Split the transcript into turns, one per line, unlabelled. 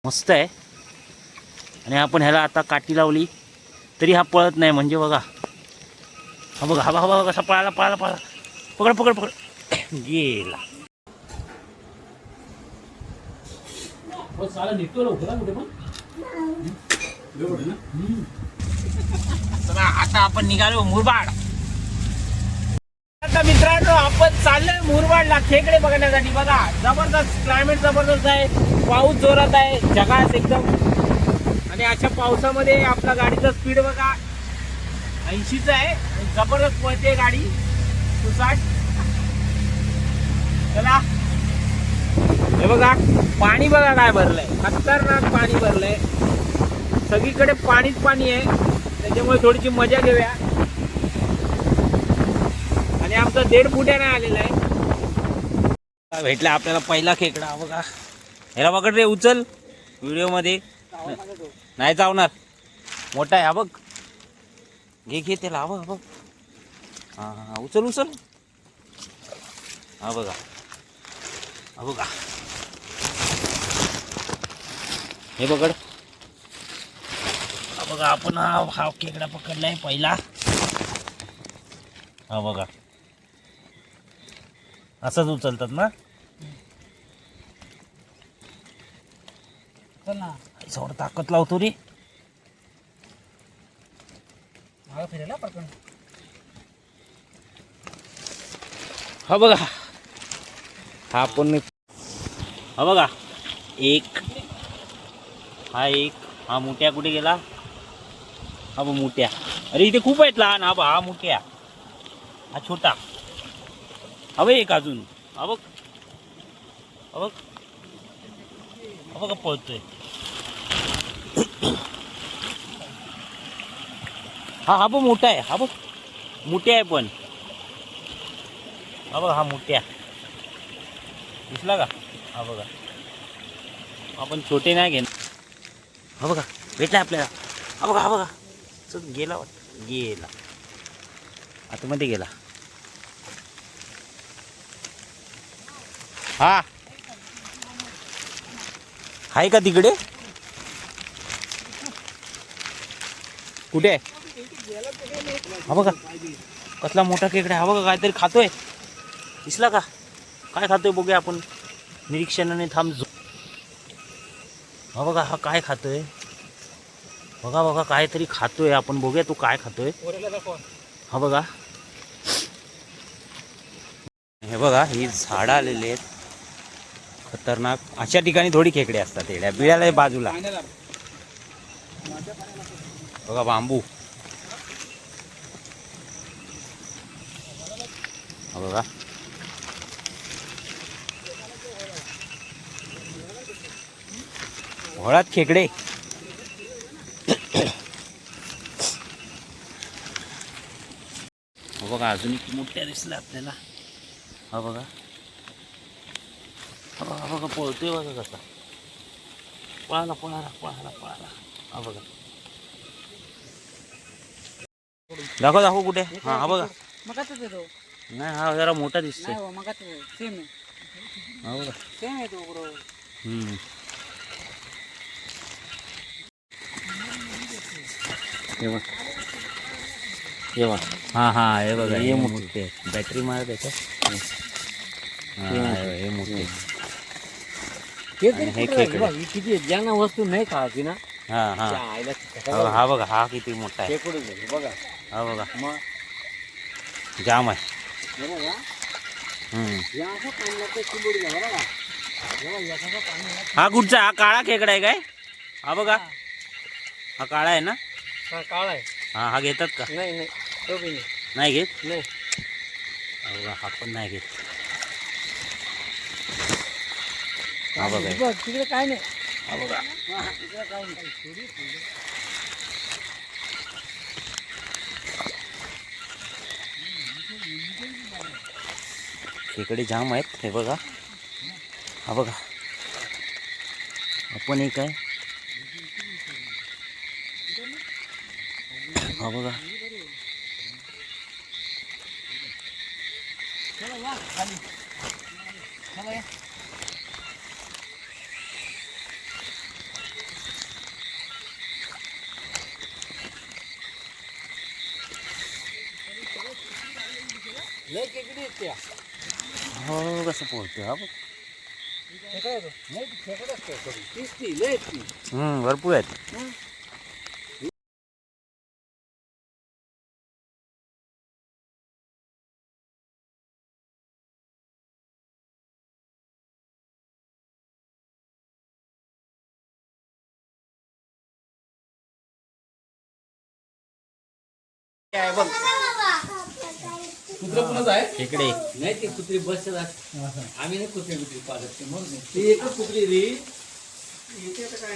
मस्त आहे. आणि आपण ह्याला आता काठी लावली तरी हा पळत नाही. म्हणजे बघा, हा बघा, हा बघा कसा पळाला पळाला पळाला. पकड पकड पकड गेला. चला आता आपण निघालो मुरबाड. आता मित्रांनो आपण चाललोय मुरबाडला खेकडे बघण्यासाठी. बघा जबरदस्त क्लायमेट, जबरदस्त आहे, पाऊस जोरात आहे, जगात एकदम. आणि अशा पावसामध्ये आपला गाडीचा स्पीड बघा 80 आहे आणि जबरदस्त पळते गाडी 60. चला हे बघा पाणी बघा काय भरलंय, खतरनाक पाणी भरलंय, सगळीकडे पाणीच पाणी आहे. त्याच्यामुळे थोडीशी मजा घेऊया. आणि आमचा 1.5 फुट्याने आलेला आहे. भेटला आपल्याला पहिला खेकडा. बघा ह्याला पकड रे, उचल. व्हिडिओ मध्ये नाही चावणार, मोठा आहे हा बघ. घे घे त्याला, हा बघ. हा हा उचल उचल. हा बघा, हा बघा, हे पकड. हा बघा आपण हा खेकडा पकडलाय पहिला. हा बघा असंच उचलतात ना. चल ना थोडं ताकद लावतो रे. फिरायला पकडून. हा बघा हा पण, हा बघा एक, हा एक, हा मोठ्या कुठे गेला. हा बघ मोठ्या. अरे इथे खूप आहेत लहान. हा बघ हा मोठ्या, हा छोटा. हा बघ एक अजून. हा बघ, हा बघ, हा बघा पळतोय. हा हा बघ मोठा आहे. हा बघ मोठ्या आहे पण. हा बघा हा मोठ्या दिसला का. हा बघा आपण छोटे नाही घेणार. हा बघा भेटला आपल्याला. हा बघा, हा बघा चल गेला वाटतं, गेला आतमध्ये गेला. हा आहे का तिकडे. कुठे आहे. हा बघा कसला मोठा खेकडा. हा बघा काहीतरी खातोय, दिसला का. काय खातोय बघूया आपण निरीक्षणाने. थांब. हा बघा हा काय खातोय. बघा बघा काहीतरी खातोय. आपण बघूया तू काय खातोय. हा बघा, हे बघा ही झाडं आलेली आहेत खतरनाक. अशा ठिकाणी थोडी खेकडे असतात. येड्या बिळाला बाजूला बघा बांबू. हा बघा घोळात खेकडे. बघा अजून एक मोठ्या दिसला आपल्याला. हा बघा, हा बघा, बघा पळतोय बघा कसा. पळाला पळाला पळाला पळाला. हा बघा दाखव दाखव कुठे. हा हा बघा. नाही हा जरा मोठा दिसतोय. हा बघा हे बघा हा हा हे बघा हे मोठे बॅटरी मारत त्याच्यात. हे मोठे हे खेकडे
किती ज्यांना वस्तू नाही खायची ना.
हा हा हा बघा हा किती मोठा आहे.
बघा
हा बघा
मग
जाम आहे. हा कुठचा. हा काळा खेकडा आहे काय. हा बघा हा काळा आहे ना.
काळा आहे.
हा हा घेतात का.
नाही नाही तो बी नाही.
नाही घेत.
नाही
बघा हा पण नाही घेत. हा बघा
तिकडे काय नाही.
हा बघा
तिकडे काय नाही.
खेकडे जाम आहेत. हे बघा हा बघा आपण एक आहे. हा बघा
लय केकडी आहेत त्या.
हो कसं पोहतो हा बघ.
हे काय होतं? नाही ती खेकडं असते थोडी. तीच ती, लय आहेत ती.
भरपूर आहेत.
आहे बघ. कुत्रा कुणाच आहे?
इकडे
नाही ती कुत्री बसत असते. आम्ही नाही कुत्री पाळत. ते म्हणून ती एकच कुत्री रे. इथे आता काय